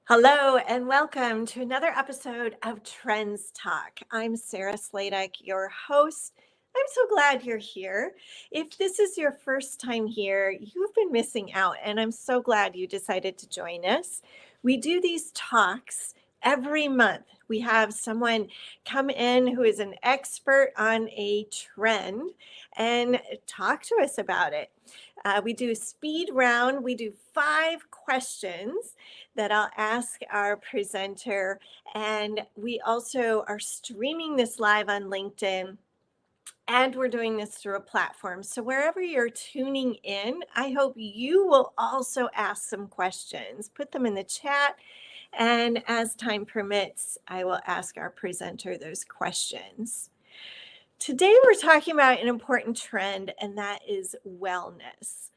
Hello and welcome to another episode of Trends Talk. I'm Sarah Sladek, your host. I'm so glad you're here. If this is your first time here, you've been missing out, and I'm so glad you decided to join us. We do these talks every month. We have someone come in who is an expert on a trend and talk to us about it. We do a speed round. We do 5 questions that I'll ask our presenter. And we also are streaming this live on LinkedIn. And we're doing this through a platform. So wherever you're tuning in, I hope you will also ask some questions. Put them in the chat. And as time permits, I will ask our presenter those questions. Today, we're talking about an important trend, and that is wellness.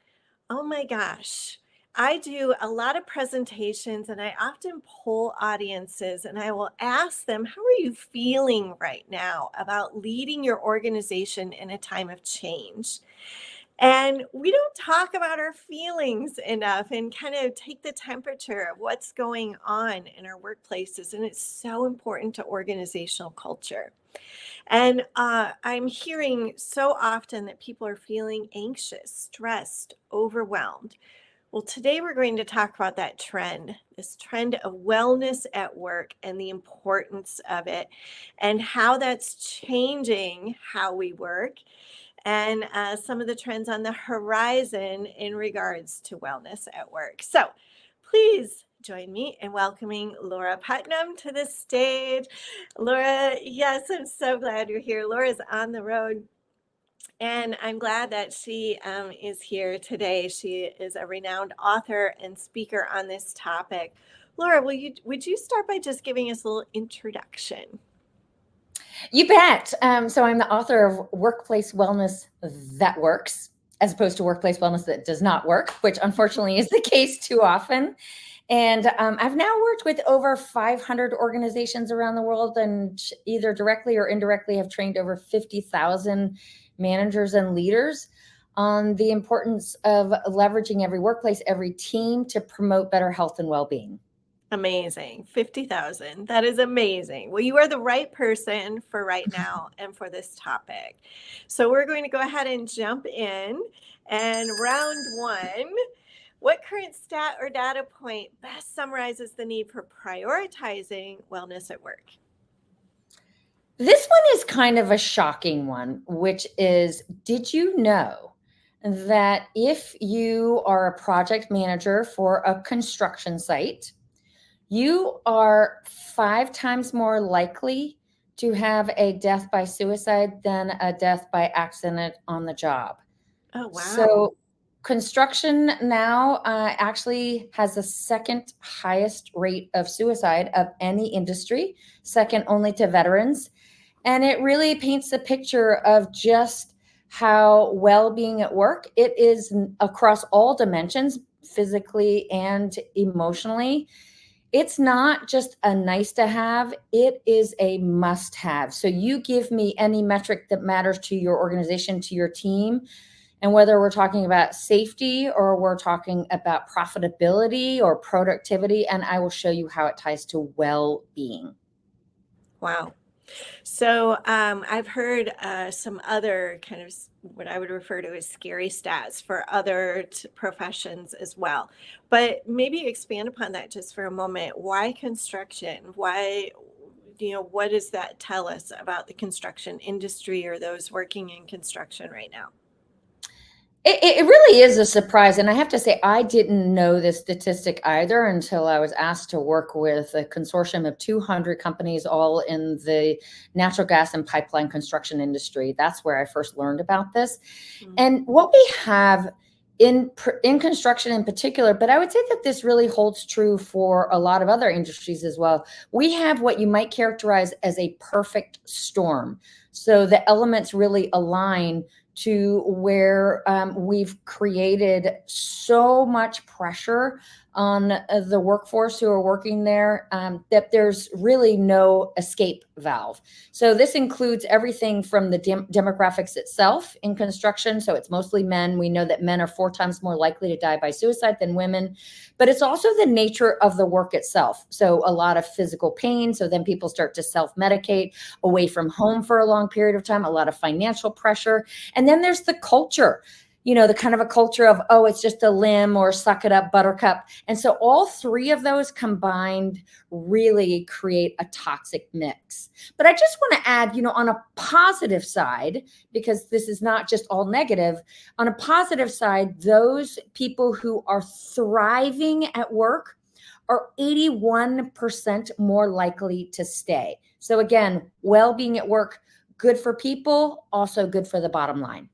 Oh my gosh. I do a lot of presentations and I often poll audiences and I will ask them, how are you feeling right now about leading your organization in a time of change? And we don't talk about our feelings enough and kind of take the temperature of what's going on in our workplaces. And it's so important to organizational culture. And I'm hearing so often that people are feeling anxious, stressed, overwhelmed. Well, today we're going to talk about that trend, this trend of wellness at work and the importance of it and how that's changing how we work and some of the trends on the horizon in regards to wellness at work. So please join me in welcoming Laura Putnam to the stage. Laura, yes, I'm so glad you're here. Laura's on the road. And I'm glad that she is here today. She is a renowned author and speaker on this topic. Laura, would you start by just giving us a little introduction? You bet. So I'm the author of Workplace Wellness That Works, as opposed to Workplace Wellness That Does Not Work, which unfortunately is the case too often. And I've now worked with over 500 organizations around the world and either directly or indirectly have trained over 50,000 managers and leaders on the importance of leveraging every workplace, every team to promote better health and well-being. Amazing. 50,000. That is amazing. Well, you are the right person for right now and for this topic. So we're going to go ahead and jump in. And round 1, what current stat or data point best summarizes the need for prioritizing wellness at work? This one is kind of a shocking one, which is, did you know that if you are a project manager for a construction site, you are 5 times more likely to have a death by suicide than a death by accident on the job? Oh, wow. So construction now actually has the second highest rate of suicide of any industry, second only to veterans. And it really paints a picture of just how well-being at work, it is across all dimensions, physically and emotionally. It's not just a nice to have, it is a must have. So you give me any metric that matters to your organization, to your team, and whether we're talking about safety or we're talking about profitability or productivity, and I will show you how it ties to well-being. Wow. So I've heard some other kind of what I would refer to as scary stats for other professions as well. But maybe expand upon that just for a moment. Why construction? Why, what does that tell us about the construction industry or those working in construction right now? It really is a surprise. And I have to say, I didn't know this statistic either until I was asked to work with a consortium of 200 companies, all in the natural gas and pipeline construction industry. That's where I first learned about this. Mm-hmm. And what we have in construction in particular, but I would say that this really holds true for a lot of other industries as well. We have what you might characterize as a perfect storm. So the elements really align to where we've created so much pressure on the workforce who are working there, that there's really no escape valve. So this includes everything from the demographics itself in construction. So it's mostly men. We know that men are 4 times more likely to die by suicide than women, but it's also the nature of the work itself. So a lot of physical pain. So then people start to self-medicate away from home for a long period of time, a lot of financial pressure. And then there's the culture, the kind of a culture of, oh, it's just a limb, or suck it up, buttercup. And so all 3 of those combined really create a toxic mix. But I just want to add, on a positive side, because this is not just all negative, on a positive side, those people who are thriving at work are 81% more likely to stay. So again, well-being at work, good for people, also good for the bottom line.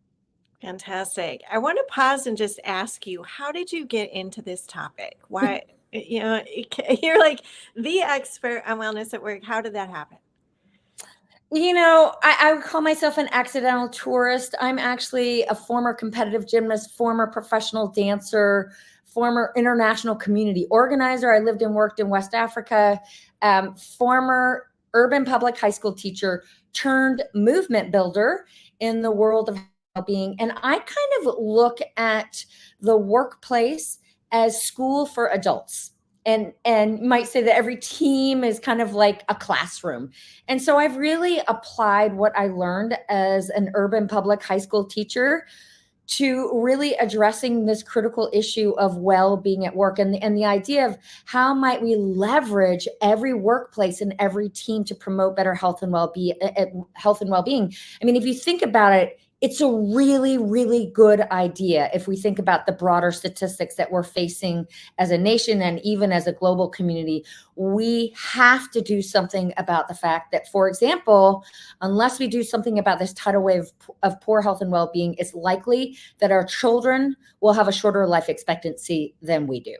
Fantastic. I want to pause and just ask you, how did you get into this topic? Why, you're like the expert on wellness at work. How did that happen? I would call myself an accidental tourist. I'm actually a former competitive gymnast, former professional dancer, former international community organizer. I lived and worked in West Africa, former urban public high school teacher turned movement builder in the world of well-being. And I kind of look at the workplace as school for adults. And might say that every team is kind of like a classroom. And so I've really applied what I learned as an urban public high school teacher to really addressing this critical issue of well-being at work, and the idea of how might we leverage every workplace and every team to promote better health and well-being. I mean, if you think about it, it's a really, really good idea if we think about the broader statistics that we're facing as a nation and even as a global community. We have to do something about the fact that, for example, unless we do something about this tidal wave of poor health and well-being, it's likely that our children will have a shorter life expectancy than we do.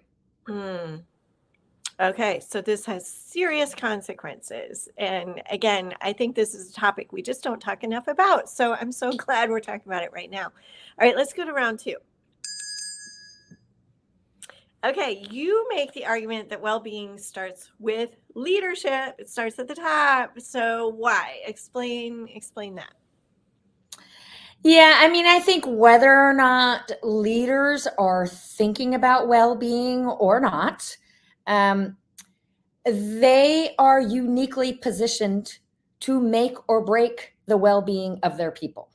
Okay, so this has serious consequences. And again, I think this is a topic we just don't talk enough about. So I'm so glad we're talking about it right now. All right, let's go to round 2. Okay, you make the argument that well-being starts with leadership. It starts at the top. So why? Explain that. Yeah, I mean, I think whether or not leaders are thinking about well-being or not, they are uniquely positioned to make or break the well-being of their people.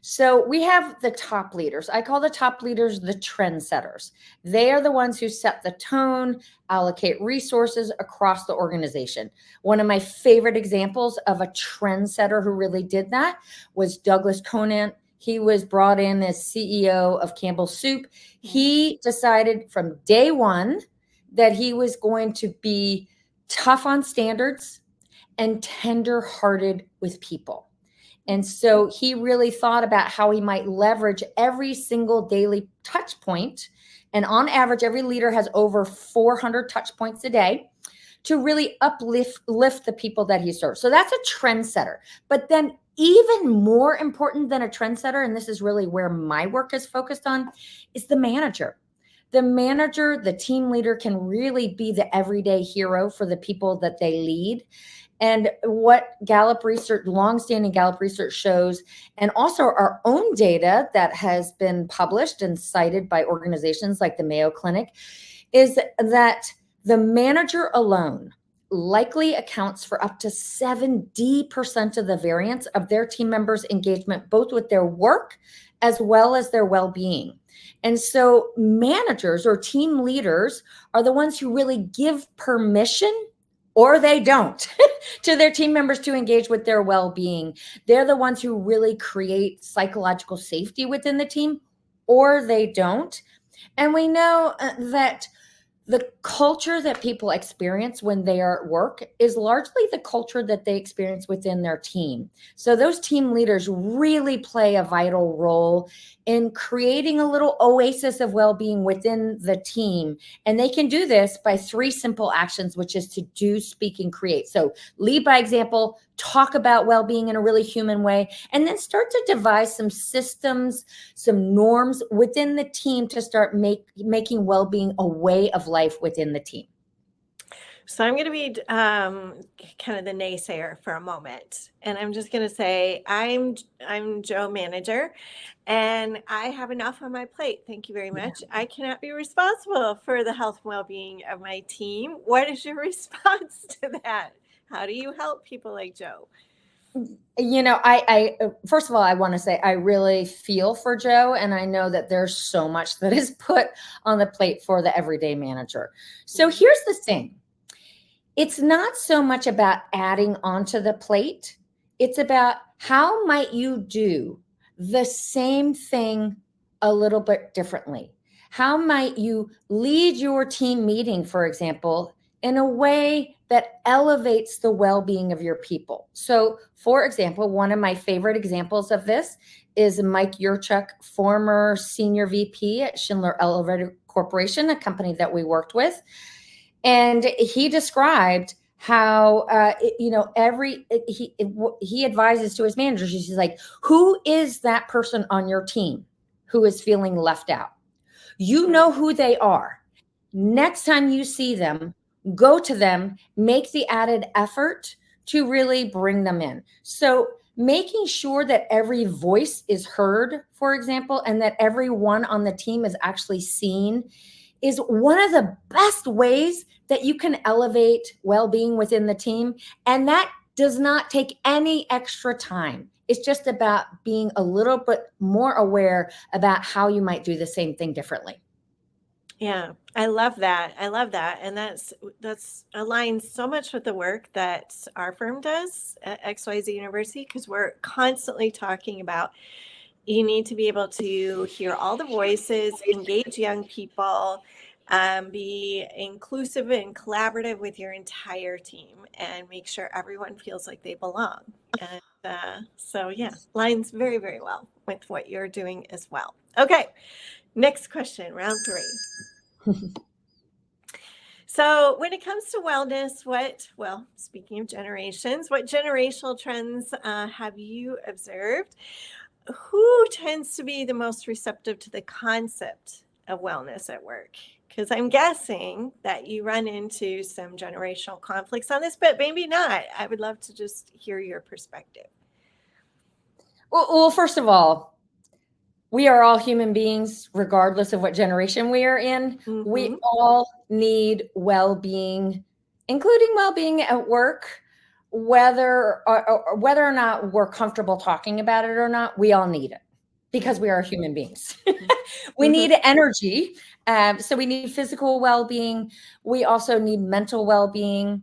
So we have the top leaders. I call the top leaders the trendsetters. They are the ones who set the tone, allocate resources across the organization. One of my favorite examples of a trendsetter who really did that was Douglas Conant. He was brought in as CEO of Campbell's Soup. He decided from day one that he was going to be tough on standards and tender-hearted with people. And so he really thought about how he might leverage every single daily touch point. And on average, every leader has over 400 touch points a day to really lift the people that he serves. So that's a trendsetter. But then even more important than a trendsetter, and this is really where my work is focused on, is the manager. The manager, the team leader, can really be the everyday hero for the people that they lead. And what Gallup research, longstanding Gallup research shows, and also our own data that has been published and cited by organizations like the Mayo Clinic, is that the manager alone likely accounts for up to 70% of the variance of their team members' engagement, both with their work as well as their well-being. And so managers or team leaders are the ones who really give permission, or they don't, to their team members to engage with their well-being. They're the ones who really create psychological safety within the team, or they don't. And we know that the culture that people experience when they are at work is largely the culture that they experience within their team. So those team leaders really play a vital role in creating a little oasis of well-being within the team. And they can do this by 3 simple actions, which is to do, speak, and create. So lead by example, talk about well-being in a really human way, and then start to devise some systems, some norms within the team to start making well-being a way of life within the team. So I'm going to be kind of the naysayer for a moment, and I'm just going to say I'm Joe manager, and I have enough on my plate. Thank you very much. I cannot be responsible for the health and well-being of my team. What is your response to that? How do you help people like Joe? You know, I first of all, I want to say I really feel for Joe, and I know that there's so much that is put on the plate for the everyday manager. So here's the thing. It's not so much about adding onto the plate. It's about how might you do the same thing a little bit differently? How might you lead your team meeting, for example, in a way that elevates the well-being of your people? So, for example, one of my favorite examples of this is Mike Yurchuk, former senior VP at Schindler Elevator Corporation, a company that we worked with. And he described how, he advises to his managers. He's like, who is that person on your team who is feeling left out? You know who they are. Next time you see them, go to them, make the added effort to really bring them in. So making sure that every voice is heard, for example, and that everyone on the team is actually seen is one of the best ways that you can elevate well-being within the team. And that does not take any extra time. It's just about being a little bit more aware about how you might do the same thing differently. Yeah, I love that. I love that. And that's aligns so much with the work that our firm does at XYZ University, because we're constantly talking about you need to be able to hear all the voices, engage young people, be inclusive and collaborative with your entire team, and make sure everyone feels like they belong. And so, yeah, lines very, very well with what you're doing as well. Okay, next question, round 3. So when it comes to wellness, speaking of generations, what generational trends have you observed? Who tends to be the most receptive to the concept of wellness at work? Because I'm guessing that you run into some generational conflicts on this, but maybe not. I would love to just hear your perspective. Well, first of all, we are all human beings, regardless of what generation we are in. Mm-hmm. We all need well-being, including well-being at work. Whether or not we're comfortable talking about it or not, we all need it because we are human beings. We need energy. So we need physical well-being. We also need mental well-being.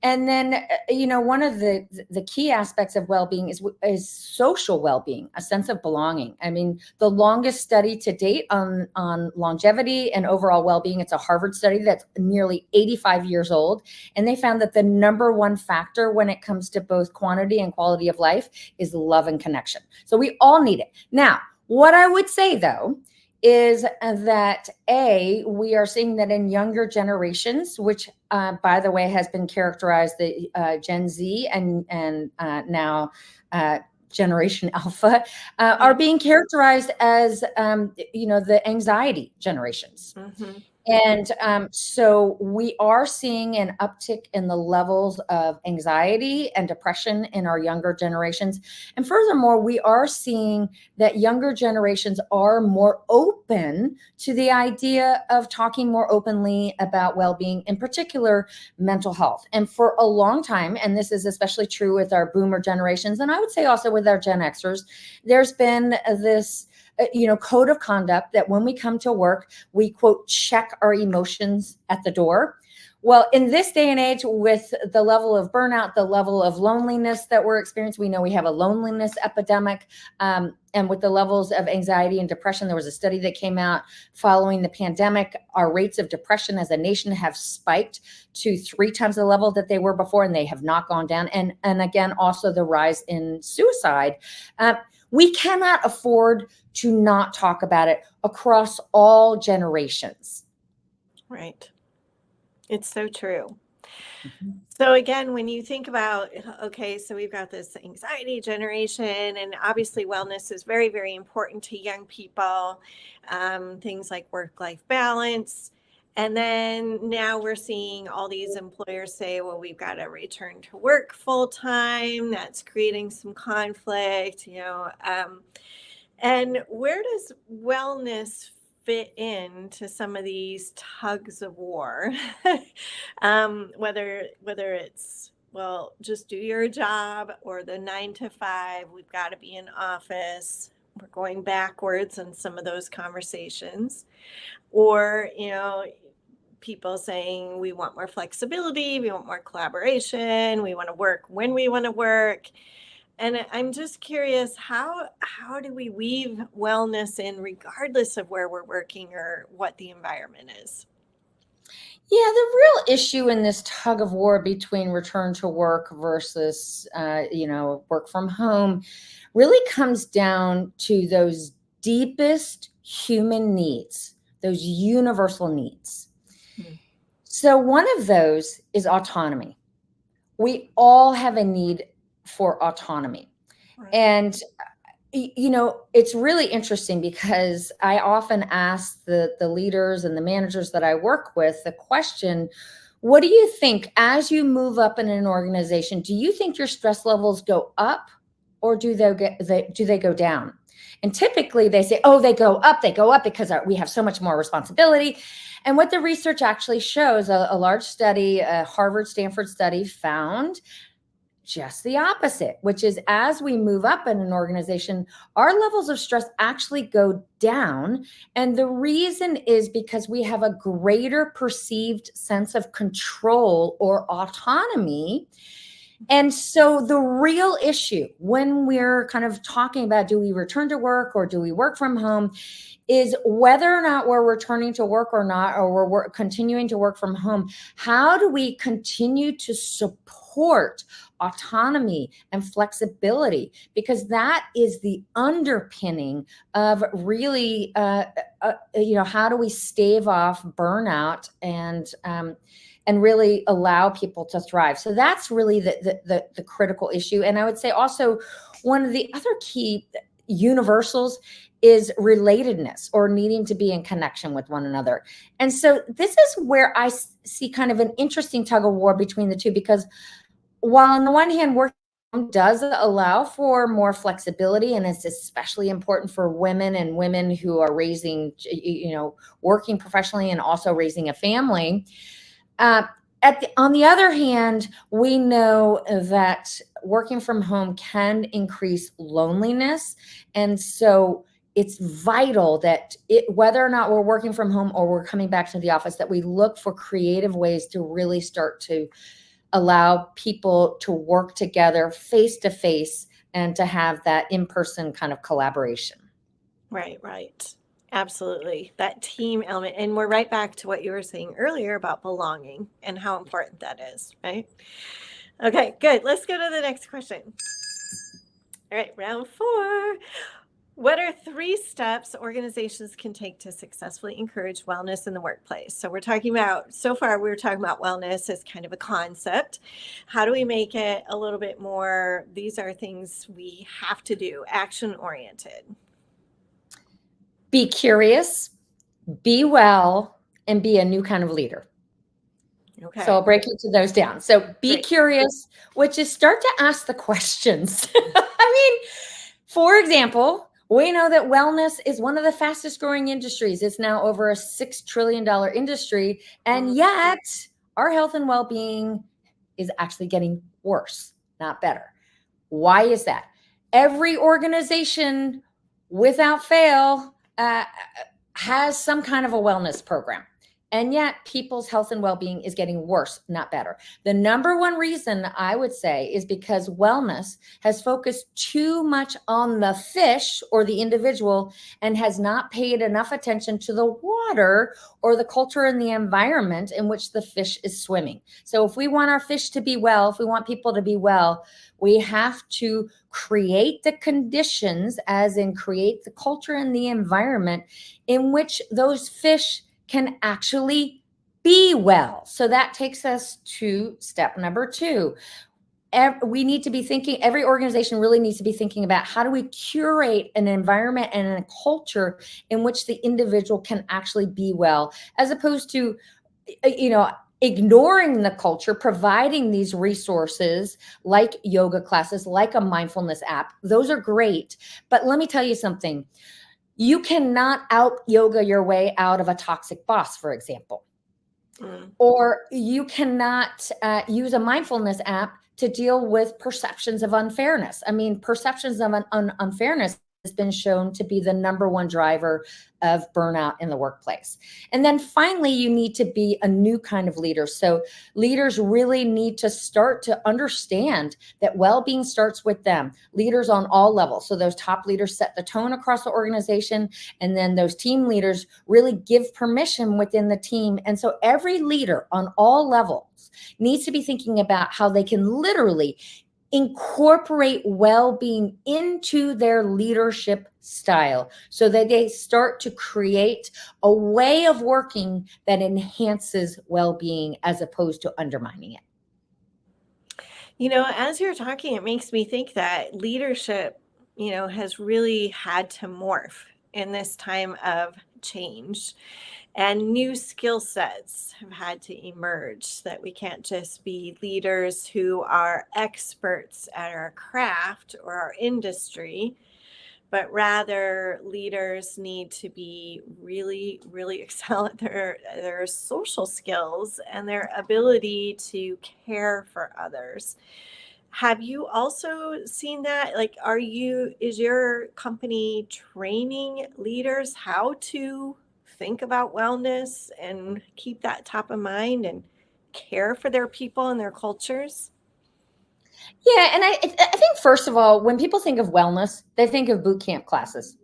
And then, one of the key aspects of well-being is social well-being, a sense of belonging. I mean, the longest study to date on longevity and overall well-being, it's a Harvard study that's nearly 85 years old. And they found that the number one factor when it comes to both quantity and quality of life is love and connection. So we all need it. Now, what I would say, though, is that we are seeing that in younger generations, which by the way has been characterized the Gen Z and now Generation Alpha are being characterized as the anxiety generations. Mm-hmm. And so we are seeing an uptick in the levels of anxiety and depression in our younger generations. And furthermore, we are seeing that younger generations are more open to the idea of talking more openly about well-being, in particular, mental health. And for a long time, and this is especially true with our boomer generations, and I would say also with our Gen Xers, there's been this code of conduct that when we come to work, we, quote, check our emotions at the door. Well, in this day and age, with the level of burnout, the level of loneliness that we're experiencing, we know we have a loneliness epidemic. And with the levels of anxiety and depression, there was a study that came out following the pandemic. Our rates of depression as a nation have spiked to 3 times the level that they were before, and they have not gone down. And again, also the rise in suicide. we cannot afford to not talk about it across all generations. Right. It's so true. Mhm. So again, when you think about, okay, so we've got this anxiety generation, and obviously wellness is very, very important to young people. Things like work-life balance. And then now we're seeing all these employers say, well, we've got to return to work full time. That's creating some conflict, and where does wellness fit into some of these tugs of war? Whether it's, well, just do your job, or the 9 to 5, we've got to be in office. We're going backwards in some of those conversations, or people saying we want more flexibility, we want more collaboration, we want to work when we want to work. And I'm just curious, how do we weave wellness in regardless of where we're working or what the environment is? Yeah, the real issue in this tug of war between return to work versus, work from home really comes down to those deepest human needs, those universal needs. Hmm. So one of those is autonomy. We all have a need for autonomy. Right. And it's really interesting because I often ask the leaders and the managers that I work with the question, what do you think as you move up in an organization, do you think your stress levels go up, or do they go down? And typically they say, oh, they go up because we have so much more responsibility. And what the research actually shows, a large study, a Harvard Stanford study, found just the opposite, which is as we move up in an organization, our levels of stress actually go down. And the reason is because we have a greater perceived sense of control or autonomy. And so the real issue when we're kind of talking about, do we return to work or do we work from home, is whether or not we're returning to work or not, or we're continuing to work from home. How do we continue to support autonomy and flexibility? Because that is the underpinning of really, how do we stave off burnout and really allow people to thrive? So that's really the critical issue. And I would say also one of the other key universals is relatedness, or needing to be in connection with one another. And so this is where I see kind of an interesting tug of war between the two, because while on the one hand, work does allow for more flexibility, and it's especially important for women and women who are raising, working professionally and also raising a family. On the other hand, we know that working from home can increase loneliness. And so it's vital that whether or not we're working from home or we're coming back to the office, that we look for creative ways to really start to allow people to work together face to face and to have that in-person kind of collaboration. Right. Absolutely. That team element. And we're right back to what you were saying earlier about belonging and how important that is, right? Okay, good. Let's go to the next question. All right, round 4. What are 3 steps organizations can take to successfully encourage wellness in the workplace? So so far we were talking about wellness as kind of a concept. How do we make it a little bit more, these are things we have to do, action oriented? Be curious, be well, and be a new kind of leader. Okay. So I'll break each of those down. So be Great. curious, which is start to ask the questions. For example, we know that wellness is one of the fastest growing industries. It's now over a $6 trillion industry. And yet our health and well-being is actually getting worse, not better. Why is that? Every organization, without fail, has some kind of a wellness program. And yet people's health and well-being is getting worse, not better. The number one reason I would say is because wellness has focused too much on the fish or the individual and has not paid enough attention to the water or the culture and the environment in which the fish is swimming. So if we want our fish to be well, if we want people to be well, we have to create the conditions, as in create the culture and the environment in which those fish can actually be well. So that takes us to step number 2. We need to be thinking, every organization really needs to be thinking about how do we curate an environment and a culture in which the individual can actually be well, as opposed to, ignoring the culture, providing these resources like yoga classes, like a mindfulness app. Those are great. But let me tell you something. You cannot out yoga your way out of a toxic boss, for example. Or you cannot use a mindfulness app to deal with perceptions of unfairness. I mean, perceptions of unfairness has been shown to be the number one driver of burnout in the workplace. And then finally, you need to be a new kind of leader. So leaders really need to start to understand that well-being starts with them, leaders on all levels. So those top leaders set the tone across the organization, and then those team leaders really give permission within the team. And so every leader on all levels needs to be thinking about how they can literally incorporate well-being into their leadership style so that they start to create a way of working that enhances well-being as opposed to undermining it. As you're talking, it makes me think that leadership, has really had to morph in this time of change. And new skill sets have had to emerge, that we can't just be leaders who are experts at our craft or our industry, but rather leaders need to be really, really excel at their social skills and their ability to care for others. Have you also seen that? Like, is your company training leaders how to think about wellness and keep that top of mind and care for their people and their cultures? Yeah, and I think first of all, when people think of wellness, they think of boot camp classes.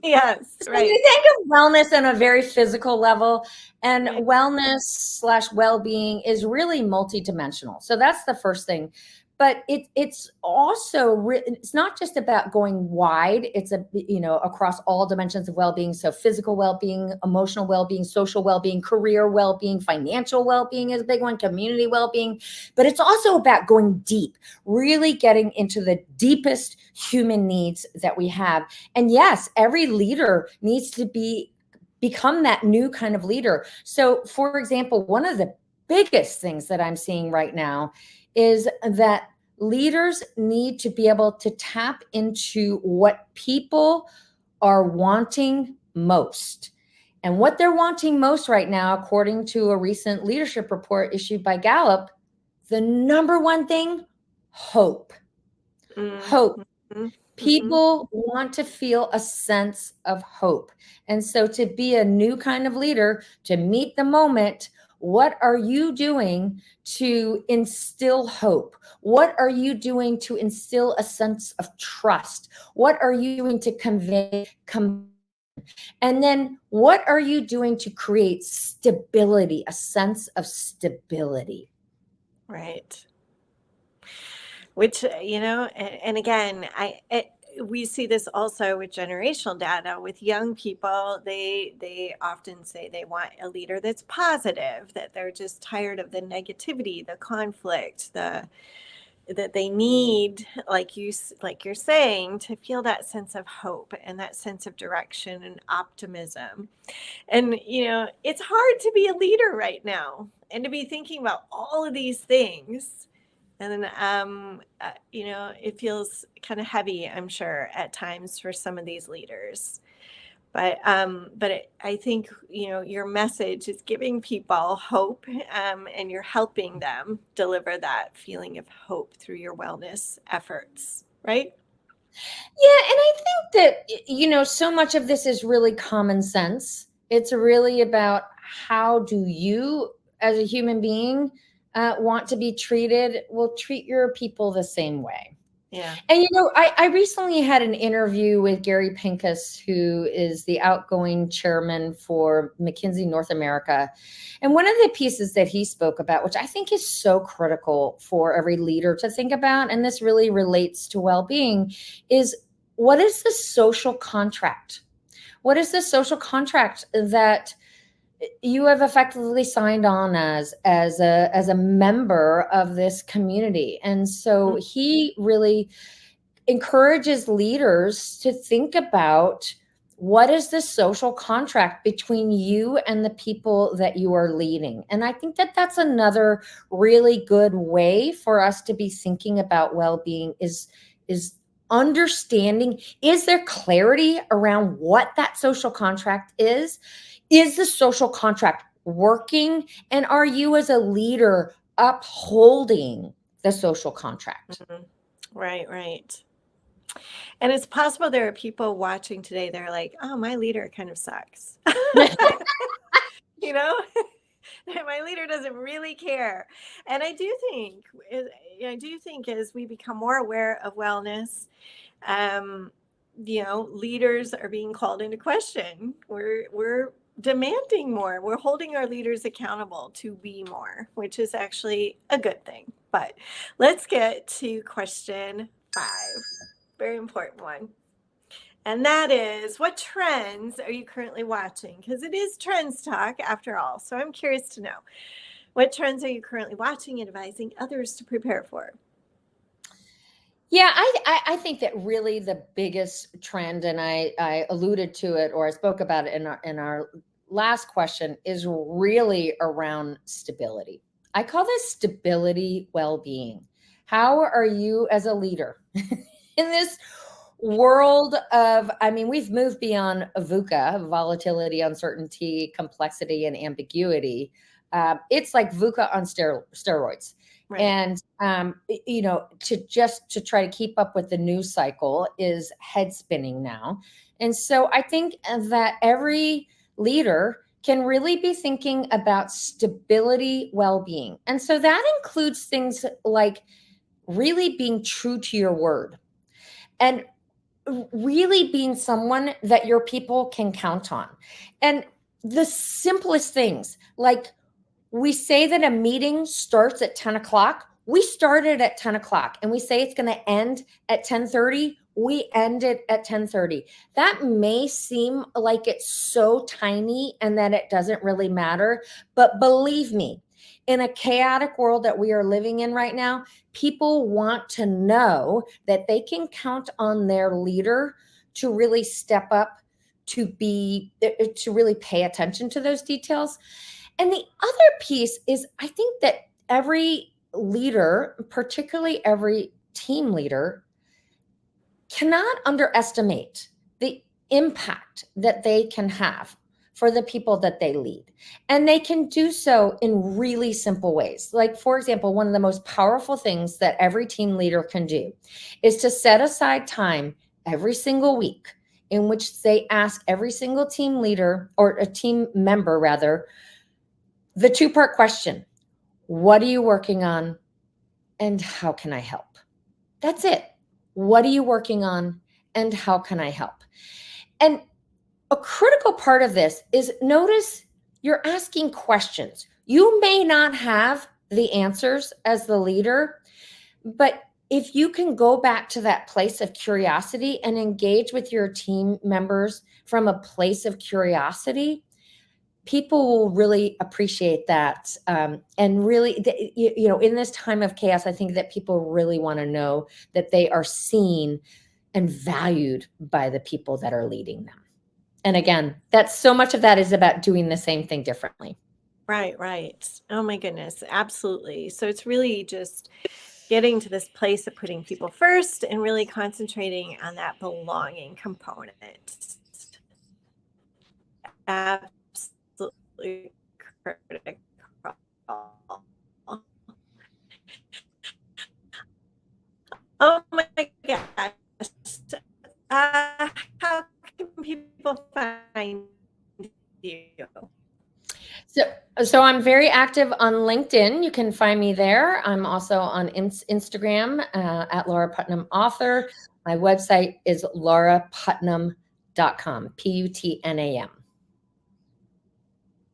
Yes, So right. you think of wellness on a very physical level, and wellness / well-being is really multidimensional. So that's the first thing. But it's also it's not just about going wide. It's across all dimensions of well-being. So physical well-being, emotional well-being, social well-being, career well-being, financial well-being is a big one, community well-being. But it's also about going deep, really getting into the deepest human needs that we have. And yes, every leader needs to become that new kind of leader. So, for example, one of the biggest things that I'm seeing right now is that leaders need to be able to tap into what people are wanting most. And what they're wanting most right now, according to a recent leadership report issued by Gallup, the number one thing, hope. Hope. Mm-hmm. People want to feel a sense of hope. And so to be a new kind of leader, to meet the moment, what are you doing to instill hope? What are you doing to instill a sense of trust? What are you doing to convey? And then what are you doing to create stability, a sense of stability? Right. Which, and again, we see this also with generational data with young people. They often say they want a leader that's positive, that they're just tired of the negativity, the conflict, that they need, like you're saying, to feel that sense of hope and that sense of direction and optimism. And it's hard to be a leader right now and to be thinking about all of these things. And then, it feels kind of heavy, I'm sure, at times for some of these leaders. But I think, your message is giving people hope, and you're helping them deliver that feeling of hope through your wellness efforts, right? Yeah, and I think that, so much of this is really common sense. It's really about how do you, as a human being, want to be treated. Well, treat your people the same way. Yeah. And I recently had an interview with Gary Pincus, who is the outgoing chairman for McKinsey North America. And one of the pieces that he spoke about, which I think is so critical for every leader to think about, and this really relates to well-being, is what is the social contract? What is the social contract that you have effectively signed on as a member of this community? And so he really encourages leaders to think about what is the social contract between you and the people that you are leading. And I think that that's another really good way for us to be thinking about well-being is understanding, is there clarity around what that social contract is? Is the social contract working? And are you as a leader upholding the social contract? Right, right. And it's possible there are people watching today, they're like, oh, my leader kind of sucks. You know, my leader doesn't really care. And I do think as we become more aware of wellness, leaders are being called into question. We're demanding more. We're holding our leaders accountable to be more, which is actually a good thing. But let's get to question 5. Very important one. And that is, what trends are you currently watching? Because it is Trends Talk after all. So I'm curious to know, what trends are you currently watching and advising others to prepare for? Yeah, I think that really the biggest trend, and I alluded to it or I spoke about it in our last question, is really around stability. I call this stability well-being. How are you as a leader in this world of, I mean, we've moved beyond VUCA, volatility, uncertainty, complexity, and ambiguity. It's like VUCA on steroids. Right. And, to try to keep up with the news cycle is head spinning now. And so I think that every leader can really be thinking about stability, well-being. And so that includes things like really being true to your word and really being someone that your people can count on. And the simplest things, like we say that a meeting starts at 10 o'clock. We started at 10 o'clock and we say it's going to end at 10:30. We end it at 10:30. That may seem like it's so tiny and that it doesn't really matter. But believe me, in a chaotic world that we are living in right now, people want to know that they can count on their leader to really step up, to really pay attention to those details. And the other piece is, I think that every leader, particularly every team leader, cannot underestimate the impact that they can have for the people that they lead. And they can do so in really simple ways. Like, for example, one of the most powerful things that every team leader can do is to set aside time every single week in which they ask every single team leader, or a team member rather, the 2-part question: what are you working on and how can I help? That's it. What are you working on and how can I help? And a critical part of this is, notice you're asking questions. You may not have the answers as the leader, but if you can go back to that place of curiosity and engage with your team members from a place of curiosity, people will really appreciate that. And really, in this time of chaos, I think that people really want to know that they are seen and valued by the people that are leading them. And again, that's so much of that is about doing the same thing differently. Right, right. Oh my goodness, absolutely. So it's really just getting to this place of putting people first and really concentrating on that belonging component. Absolutely critical. Oh my gosh. How can people find So I'm very active on LinkedIn. You can find me there. I'm also on Instagram at Laura Putnam Author. My website is lauraputnam.com, Putnam.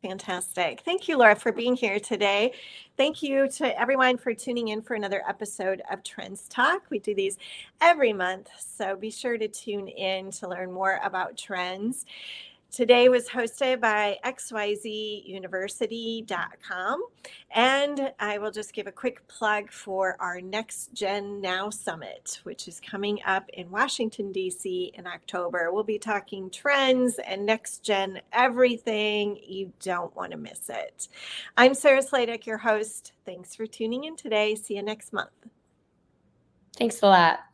Fantastic. Thank you, Laura, for being here today. Thank you to everyone for tuning in for another episode of Trends Talk. We do these every month, so be sure to tune in to learn more about trends. Today was hosted by xyzuniversity.com. And I will just give a quick plug for our Next Gen Now Summit, which is coming up in Washington, D.C. in October. We'll be talking trends and next gen everything. You don't want to miss it. I'm Sarah Sladek, your host. Thanks for tuning in today. See you next month. Thanks a lot.